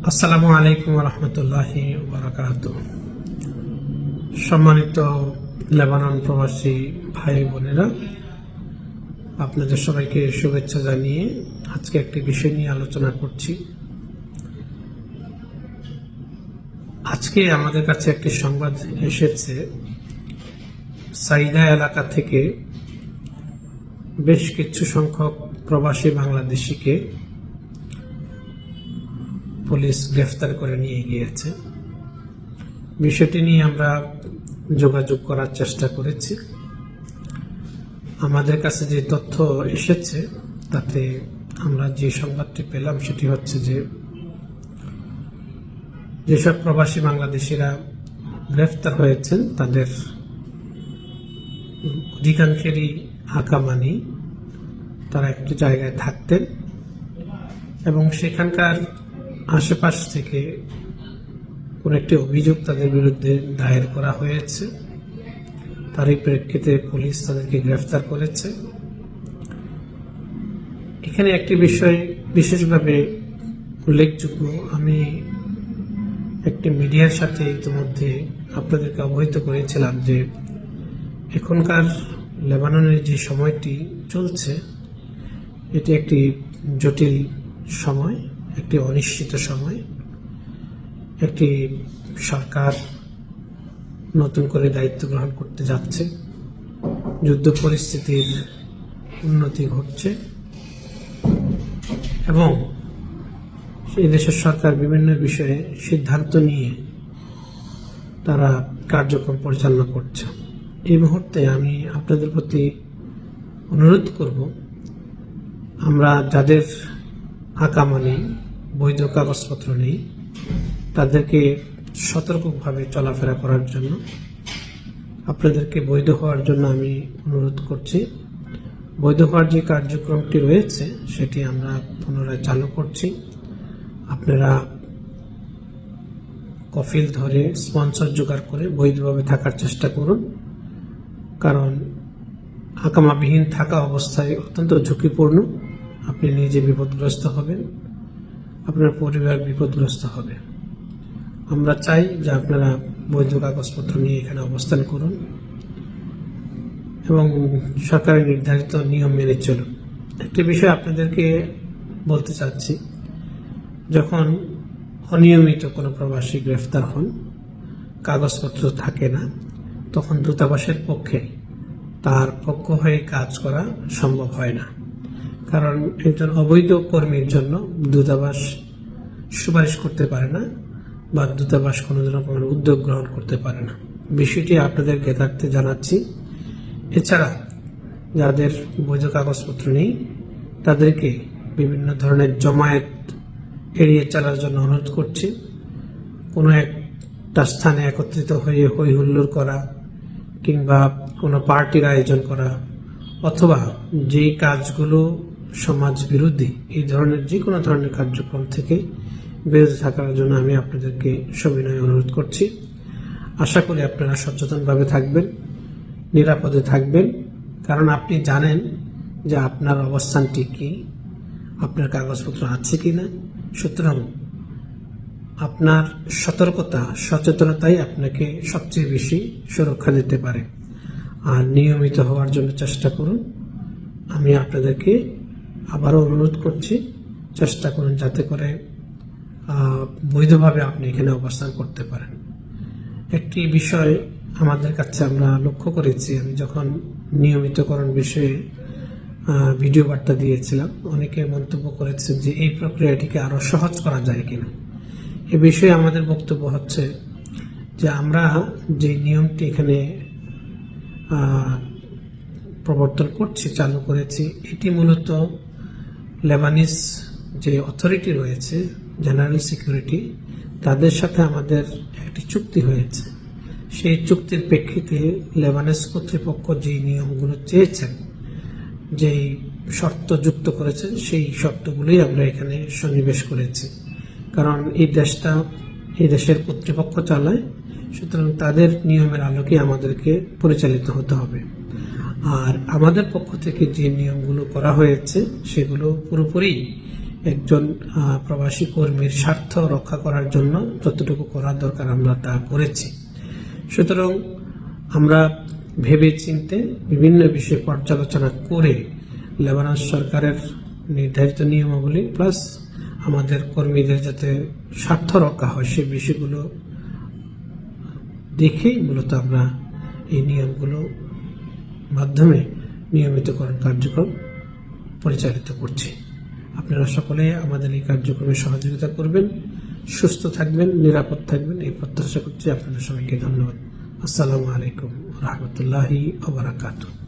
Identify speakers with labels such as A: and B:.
A: আসসালামু আলাইকুম রহমতুল্লাহি বারাকাতুহু। সম্মানিত লেবানন প্রবাসী ভাই বোনেরা, আপনাদের সবাইকে শুভেচ্ছা জানিয়ে আজকে একটি বিষয় নিয়ে আলোচনা করছি। আজকে আমাদের কাছে একটি সংবাদ এসেছে, সাইদা এলাকা থেকে বেশ কিছু সংখ্যক প্রবাসী বাংলাদেশিকে পুলিশ গ্রেফতার করে নিয়ে গিয়েছে। বিষয়টি নিয়ে আমরা যোগাযোগ করার চেষ্টা করেছি। আমাদের কাছে যে তথ্য এসেছে তাতে আমরা যে সংবাদটি পেলাম সেটি হচ্ছে যে যেসব প্রবাসী বাংলাদেশিরা গ্রেফতার হয়েছেন তাদের অধিকাংশেরই আকামানি, তারা একটি জায়গায় থাকতেন এবং সেখানকার আশেপাশ থেকে কোন একটি অভিযোগ তাদের বিরুদ্ধে দায়ের করা হয়েছে। তারই প্রেক্ষিতে পুলিশ তাদেরকে গ্রেফতার করেছে। এখানে একটি বিষয় বিশেষভাবে উল্লেখযোগ্য, আমি একটি মিডিয়ার সাথে ইতিমধ্যে আপনাদেরকে অবহিত করেছিলাম যে এখনকার লেবাননের যে সময়টি চলছে এটি একটি জটিল সময়, একটি অনিশ্চিত সময়। একটি সরকার নতুন করে দায়িত্ব গ্রহণ করতে যাচ্ছে, যুদ্ধ পরিস্থিতির উন্নতি ঘটছে এবং সেই দেশের সরকার বিভিন্ন বিষয়ে সিদ্ধান্ত নিয়ে তারা কার্যক্রম পরিচালনা করছে। এই মুহূর্তে আমি আপনাদের প্রতি অনুরোধ করব, আমরা যাদের আকামানি বৈধ কাগজপত্র নেই তাদেরকে সতর্কভাবে চলাফেরা করার জন্য, আপনাদেরকে বৈধ হওয়ার জন্য আমি অনুরোধ করছি। বৈধ হওয়ার যে কার্যক্রমটি রয়েছে সেটি আমরা পুনরায় চালু করছি। আপনারা কফিল ধরে স্পন্সর জোগাড় করে বৈধভাবে থাকার চেষ্টা করুন, কারণ আকামাবিহীন থাকা অবস্থায় অত্যন্ত ঝুঁকিপূর্ণ। আপনি নিজে বিপদগ্রস্ত হবেন, আপনার পরিবার বিপদগ্রস্ত হবে। আমরা চাই যে আপনারা বৈধ কাগজপত্র নিয়ে এখানে অবস্থান করুন এবং সরকারের নির্ধারিত নিয়ম মেনে চলুন। একটি বিষয় আপনাদেরকে বলতে চাচ্ছি, যখন অনিয়মিত কোনো প্রবাসী গ্রেফতার হন, কাগজপত্র থাকে না, তখন দূতাবাসের পক্ষে তার পক্ষ হয়ে কাজ করা সম্ভব হয় না। কারণ একজন অবৈধ কর্মীর জন্য দূতাবাস সুপারিশ করতে পারে না বা দূতাবাস কোনো রকমের উদ্যোগ গ্রহণ করতে পারে না। বিষয়টি আপনাদের জ্ঞাতার্থে জানাচ্ছি। এছাড়া যাদের বৈধ কাগজপত্র নেই তাদেরকে বিভিন্ন ধরনের জমায়েত এড়িয়ে চলার জন্য অনুরোধ করছি। কোনো একটা স্থানে একত্রিত হয়ে হই হুল্লোড় করা কিংবা কোনো পার্টির আয়োজন করা অথবা যে কাজগুলো সমাজ বিরোধী, এই ধরনের যে কোনো ধরনের কার্যক্রম থেকে বিরত থাকার জন্য আমি আপনাদেরকে সবিনয় অনুরোধ করছি। আশা করি আপনারা সচেতনভাবে থাকবেন, নিরাপদে থাকবেন, কারণ আপনি জানেন যে আপনার অবস্থানটি কি, আপনার কাগজপত্র আছে কিনা। সুতরাং আপনার সতর্কতা, সচেতনতাই আপনাকে সবচেয়ে বেশি সুরক্ষা দিতে পারে। আর নিয়মিত হওয়ার জন্য চেষ্টা করুন। আমি আপনাদেরকে আবারও অনুরোধ করছি, চেষ্টা করুন যাতে করে বৈধভাবে আপনি এখানে অবস্থান করতে পারেন। একটি বিষয় আমাদের কাছে আমরা লক্ষ্য করেছি, আমি যখন নিয়মিতকরণ বিষয়ে ভিডিও বার্তা দিয়েছিলাম, অনেকে মন্তব্য করেছেন যে এই প্রক্রিয়াটিকে আরো সহজ করা যায় কিনা। এ বিষয়ে আমাদের বক্তব্য হচ্ছে যে আমরা যে নিয়মটি এখানে প্রবর্তন করছি, চালু করেছি, এটি মূলত লেবানিজ যে অথরিটি রয়েছে, জেনারেল সিকিউরিটি, তাদের সাথে আমাদের একটি চুক্তি হয়েছে। সেই চুক্তির প্রেক্ষিতে লেবানিজ কর্তৃপক্ষ যে নিয়মগুলো চেয়েছেন, যেই শর্ত যুক্ত করেছেন, সেই শর্তগুলোই আমরা এখানে সন্নিবেশ করেছি। কারণ এই দেশের কর্তৃপক্ষ চালায়, সুতরাং তাদের নিয়মের আলোকে আমাদেরকে পরিচালিত হতে হবে। আর আমাদের পক্ষ থেকে যে নিয়মগুলো করা হয়েছে সেগুলো পুরোপুরি একজন প্রবাসী কর্মীর স্বার্থ রক্ষা করার জন্য যতটুকু করার দরকার আমরা তা করেছি। সুতরাং আমরা ভেবে চিন্তে বিভিন্ন বিষয় পর্যালোচনা করে লেবানন সরকারের নির্ধারিত নিয়মাবলী প্লাস আমাদের কর্মীদের যাতে স্বার্থ রক্ষা হয় সে বিষয়গুলো দেখেই মূলত আমরা এই নিয়মগুলো মাধ্যমে নিয়মিতকরণ কার্যক্রম পরিচালিত করছি। আপনারা সকলে আমাদের এই কার্যক্রমে সহযোগিতা করবেন, সুস্থ থাকবেন, নিরাপদ থাকবেন এই প্রত্যাশা করছি। আপনাদের সবাইকে ধন্যবাদ। আসসালামু আলাইকুম রহমতুল্লাহি ওয়া বারাকাতুহু।